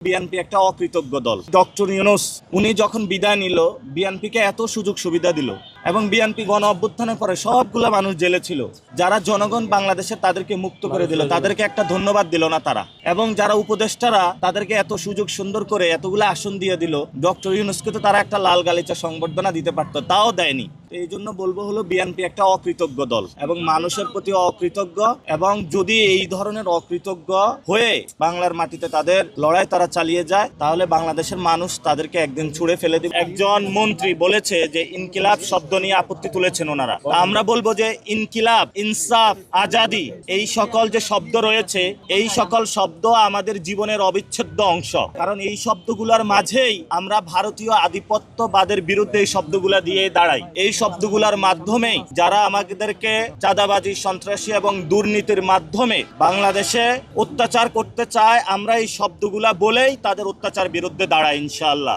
BNP একটা অকৃতজ্ঞ দল। ডক্টর ইউনূস উনি যখন বিদায় নিল, বিএনপিকে এত সুযোগ সুবিধা দিল এবং বিএনপি গণ অভ্যুত্থানের পরে সবগুলা মানুষ জেলে ছিল। যারা জনগণ বাংলাদেশে তাদেরকে মুক্ত করে দিল, তাদেরকে একটা ধন্যবাদ দিল না তারা। এবং যারা উপদেষ্টারা তাদেরকে এত সুযোগ সুন্দর করে এতগুলো আসন দিয়ে দিল, ডক্টর ইউনূসকে তো তারা একটা লাল গালিচা সংবর্ধনা দিতে পারতো, তাও দেয়নি। এই জন্য বলবো হলো বিএনপি একটা অকৃতজ্ঞ দল এবং মানুষের প্রতি অকৃতজ্ঞ। এবং যদি এই ধরনের অকৃতজ্ঞ হয়ে বাংলার মাটিতে তাদের লড়াই তারা চালিয়ে যায়, তাহলে বাংলাদেশের মানুষ তাদেরকে একদিন ছুঁড়ে ফেলে দিবে। একজন মন্ত্রী বলেছে যে ইনকিলাব শব্দ নিয়ে আপত্তি তুলেছেন ওনারা। আমরা বলবো যে ইনকিলাব, ইনসাফ, আজাদি, এই সকল যে শব্দ রয়েছে, এই সকল শব্দ আমাদের জীবনের অবিচ্ছেদ্য অংশ। কারণ এই শব্দগুলোর মাঝেই আমরা ভারতীয় আধিপত্যবাদের বিরুদ্ধে এই শব্দগুলা দিয়ে দাঁড়াই। এই শব্দগুলোর মাধ্যমেই যারা আমাদেরকে চাঁদাবাজি, সন্ত্রাসী এবং দুর্নীতির মাধ্যমে বাংলাদেশে অত্যাচার করতে চায়, আমরা এই শব্দগুলা বলেই তাদের অত্যাচার বিরুদ্ধে দাঁড়াই ইনশাআল্লাহ।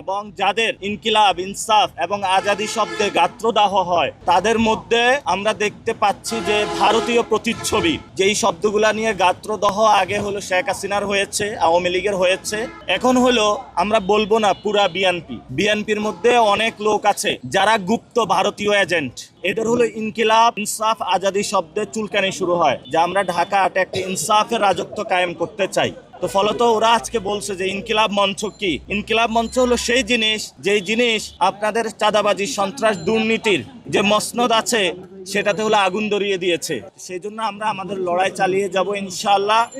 এবং যাদের ইনকিলাব, ইনসাফ এবং আজাদি শব্দে গাত্রদাহ হয়, তাদের মধ্যে আমরা দেখতে পাচ্ছি যে ভারতীয় প্রতিচ্ছবি। যেই শব্দগুলা নিয়ে গাত্রদাহ আগে হলো শেখ হাসিনার হয়েছে, আওয়ামী লীগের হয়েছে, এখন হলো আমরা বলবো না পুরা বিএনপির মধ্যে অনেক লোক আছে যারা গুপ্ত ভারতীয় এজেন্ট। এদের হলো ইনকিলাব, ইনসাফ, আজাদি শব্দে চুলকানি শুরু হয় যে আমরা ঢাকা আটে একটা ইনসাফের রাজত্ব কায়েম করতে চাই। তো ফলত ওরা আজকে বলছে যে ইনকিলাব মঞ্চ কি? ইনকিলাব মঞ্চ হলো সেই জিনিস, যেই জিনিস আপনাদের চাঁদাবাজি, সন্ত্রাস, দুর্নীতির যে মসনদ আছে সেটাতে হলো আগুন ধরিয়ে দিয়েছে। সেই জন্য আমরা আমাদের লড়াই চালিয়ে যাব ইনশাআল্লাহ।